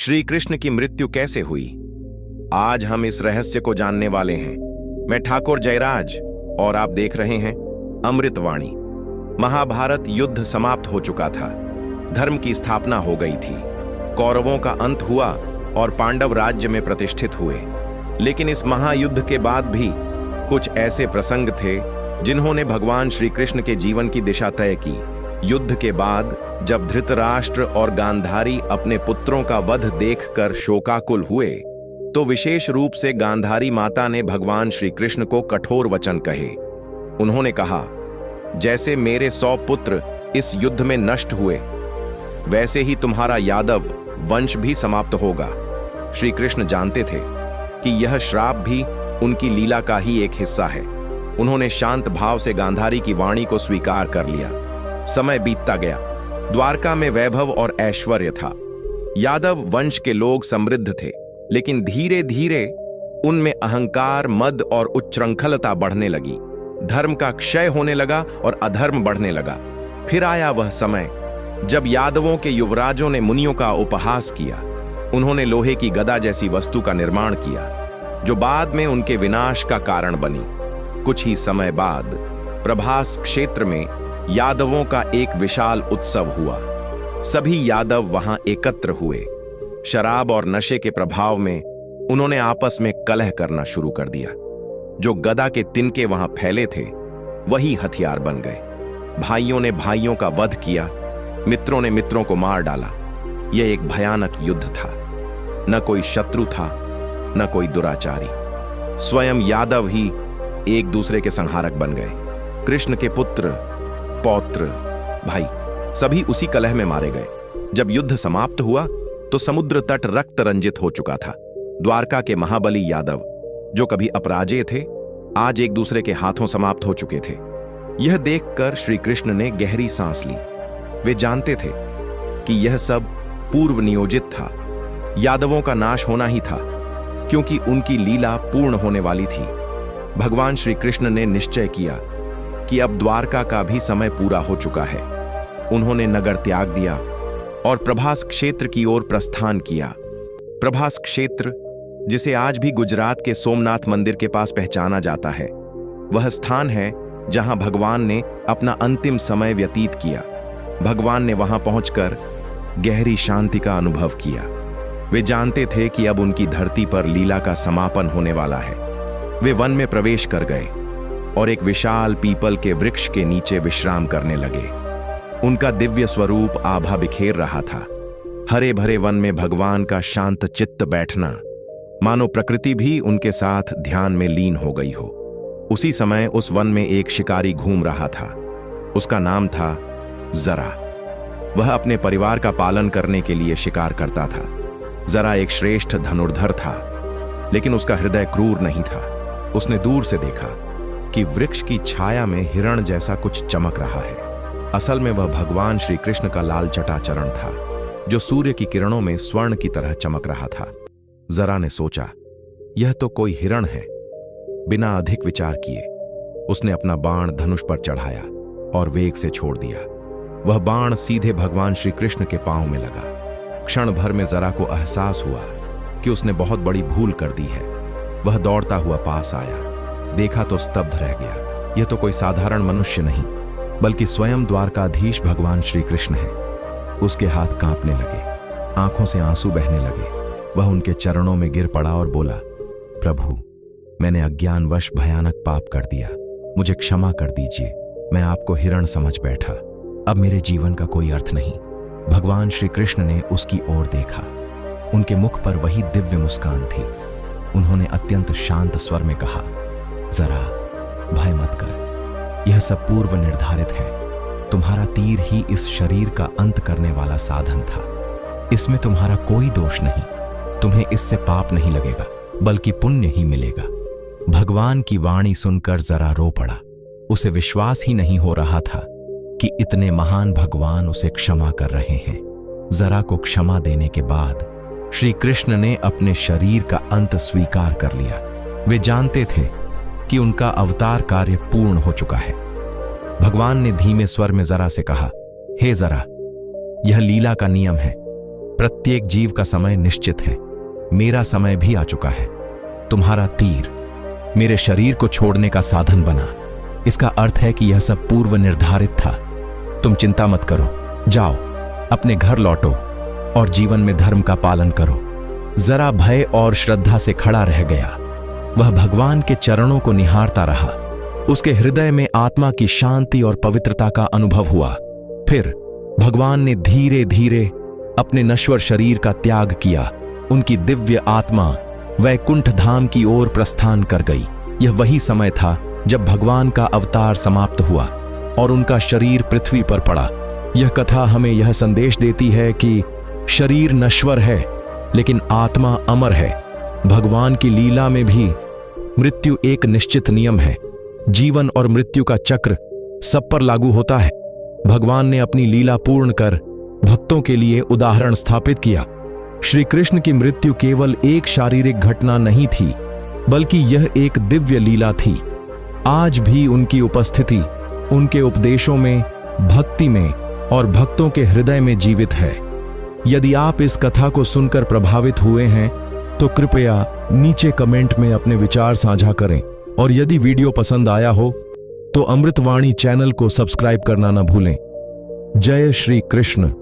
श्री कृष्ण की मृत्यु कैसे हुई, आज हम इस रहस्य को जानने वाले हैं। मैं ठाकुर जयराज और आप देख रहे हैं अमृतवाणी। महाभारत युद्ध समाप्त हो चुका था, धर्म की स्थापना हो गई थी, कौरवों का अंत हुआ और पांडव राज्य में प्रतिष्ठित हुए। लेकिन इस महायुद्ध के बाद भी कुछ ऐसे प्रसंग थे जिन्होंने भगवान श्री कृष्ण के जीवन की दिशा तय की। युद्ध के बाद जब धृतराष्ट्र और गांधारी अपने पुत्रों का वध देखकर शोकाकुल हुए, तो विशेष रूप से गांधारी माता ने भगवान श्री कृष्ण को कठोर वचन कहे। उन्होंने कहा, जैसे मेरे 100 पुत्र इस युद्ध में नष्ट हुए, वैसे ही तुम्हारा यादव वंश भी समाप्त होगा। श्री कृष्ण जानते थे कि यह श्राप भी उनकी लीला का ही एक हिस्सा है। उन्होंने शांत भाव से गांधारी की वाणी को स्वीकार कर लिया। समय बीतता गया, द्वारका में वैभव और ऐश्वर्य था। यादव वंश के लोग समृद्ध थे, लेकिन धीरे धीरे उनमें अहंकार, मद और उच्छृंखलता बढ़ने लगी। धर्म का क्षय होने लगा और अधर्म बढ़ने लगा। फिर आया वह समय जब यादवों के युवराजों ने मुनियों का उपहास किया। उन्होंने लोहे की गदा जैसी वस्तु का निर्माण किया, जो बाद में उनके विनाश का कारण बनी। कुछ ही समय बाद प्रभास क्षेत्र में यादवों का एक विशाल उत्सव हुआ। सभी यादव वहां एकत्र हुए। शराब और नशे के प्रभाव में उन्होंने आपस में कलह करना शुरू कर दिया। जो गदा के तिनके वहां फैले थे, वही हथियार बन गए। भाइयों ने भाइयों का वध किया, मित्रों ने मित्रों को मार डाला। यह एक भयानक युद्ध था। न कोई शत्रु था, न कोई दुराचारी। स्वयं यादव ही एक दूसरे के संहारक बन गए। कृष्ण के पुत्र, पौत्र, भाई सभी उसी कलह में मारे गए। जब युद्ध समाप्त हुआ तो समुद्र तट रक्त रंजित हो चुका था। द्वारका के महाबली यादव, जो कभी अपराजेय थे, आज एक दूसरे के हाथों समाप्त हो चुके थे। यह देखकर श्री कृष्ण ने गहरी सांस ली। वे जानते थे कि यह सब पूर्व नियोजित था। यादवों का नाश होना ही था, क्योंकि उनकी लीला पूर्ण होने वाली थी। भगवान श्री कृष्ण ने निश्चय किया कि अब द्वारका का भी समय पूरा हो चुका है। उन्होंने नगर त्याग दिया और प्रभास क्षेत्र की ओर प्रस्थान किया। प्रभास क्षेत्र, जिसे आज भी गुजरात के सोमनाथ मंदिर के पास पहचाना जाता है, वह स्थान है जहां भगवान ने अपना अंतिम समय व्यतीत किया। भगवान ने वहां पहुंचकर गहरी शांति का अनुभव किया। वे जानते थे कि अब उनकी धरती पर लीला का समापन होने वाला है। वे वन में प्रवेश कर गए और एक विशाल पीपल के वृक्ष के नीचे विश्राम करने लगे। उनका दिव्य स्वरूप आभा बिखेर रहा था। हरे भरे वन में भगवान का शांत चित्त बैठना, मानो प्रकृति भी उनके साथ ध्यान में लीन हो गई हो। उसी समय उस वन में एक शिकारी घूम रहा था। उसका नाम था जरा। वह अपने परिवार का पालन करने के लिए शिकार करता था। जरा एक श्रेष्ठ धनुर्धर था, लेकिन उसका हृदय क्रूर नहीं था। उसने दूर से देखा कि वृक्ष की छाया में हिरण जैसा कुछ चमक रहा है। असल में वह भगवान श्री कृष्ण का लाल जटाचरण था, जो सूर्य की किरणों में स्वर्ण की तरह चमक रहा था। जरा ने सोचा, यह तो कोई हिरण है। बिना अधिक विचार किए उसने अपना बाण धनुष पर चढ़ाया और वेग से छोड़ दिया। वह बाण सीधे भगवान श्री कृष्ण के पांव में लगा। क्षण भर में जरा को एहसास हुआ कि उसने बहुत बड़ी भूल कर दी है। वह दौड़ता हुआ पास आया, देखा तो स्तब्ध रह गया। यह तो कोई साधारण मनुष्य नहीं, बल्कि स्वयं द्वारकाधीश भगवान श्री कृष्ण है। उसके हाथ कांपने लगे, आंखों से आंसू बहने लगे। वह उनके चरणों में गिर पड़ा और बोला, प्रभु, मैंने अज्ञानवश भयानक पाप कर दिया, मुझे क्षमा कर दीजिए। मैं आपको हिरण समझ बैठा, अब मेरे जीवन का कोई अर्थ नहीं। भगवान श्री कृष्ण ने उसकी ओर देखा। उनके मुख पर वही दिव्य मुस्कान थी। उन्होंने अत्यंत शांत स्वर में कहा, जरा भय मत कर, यह सब पूर्व निर्धारित है। तुम्हारा तीर ही इस शरीर का अंत करने वाला साधन था। इसमें तुम्हारा कोई दोष नहीं। तुम्हें इससे पाप नहीं लगेगा, बल्कि पुण्य ही मिलेगा। भगवान की वाणी सुनकर जरा रो पड़ा। उसे विश्वास ही नहीं हो रहा था कि इतने महान भगवान उसे क्षमा कर रहे हैं। जरा को क्षमा देने के बाद श्री कृष्ण ने अपने शरीर का अंत स्वीकार कर लिया। वे जानते थे कि उनका अवतार कार्य पूर्ण हो चुका है। भगवान ने धीमे स्वर में जरा से कहा, हे जरा, यह लीला का नियम है। प्रत्येक जीव का समय निश्चित है। मेरा समय भी आ चुका है। तुम्हारा तीर मेरे शरीर को छोड़ने का साधन बना। इसका अर्थ है कि यह सब पूर्व निर्धारित था। तुम चिंता मत करो, जाओ अपने घर लौटो और जीवन में धर्म का पालन करो। जरा भय और श्रद्धा से खड़ा रह गया। वह भगवान के चरणों को निहारता रहा। उसके हृदय में आत्मा की शांति और पवित्रता का अनुभव हुआ। फिर भगवान ने धीरे धीरे अपने नश्वर शरीर का त्याग किया। उनकी दिव्य आत्मा वैकुंठ धाम की ओर प्रस्थान कर गई। यह वही समय था जब भगवान का अवतार समाप्त हुआ और उनका शरीर पृथ्वी पर पड़ा। यह कथा हमें यह संदेश देती है कि शरीर नश्वर है लेकिन आत्मा अमर है। भगवान की लीला में भी मृत्यु एक निश्चित नियम है। जीवन और मृत्यु का चक्र सब पर लागू होता है। भगवान ने अपनी लीला पूर्ण कर भक्तों के लिए उदाहरण स्थापित किया। श्री कृष्ण की मृत्यु केवल एक शारीरिक घटना नहीं थी, बल्कि यह एक दिव्य लीला थी। आज भी उनकी उपस्थिति उनके उपदेशों में, भक्ति में और भक्तों के हृदय में जीवित है। यदि आप इस कथा को सुनकर प्रभावित हुए हैं तो कृपया नीचे कमेंट में अपने विचार साझा करें और यदि वीडियो पसंद आया हो तो अमृतवाणी चैनल को सब्सक्राइब करना न भूलें। जय श्री कृष्ण।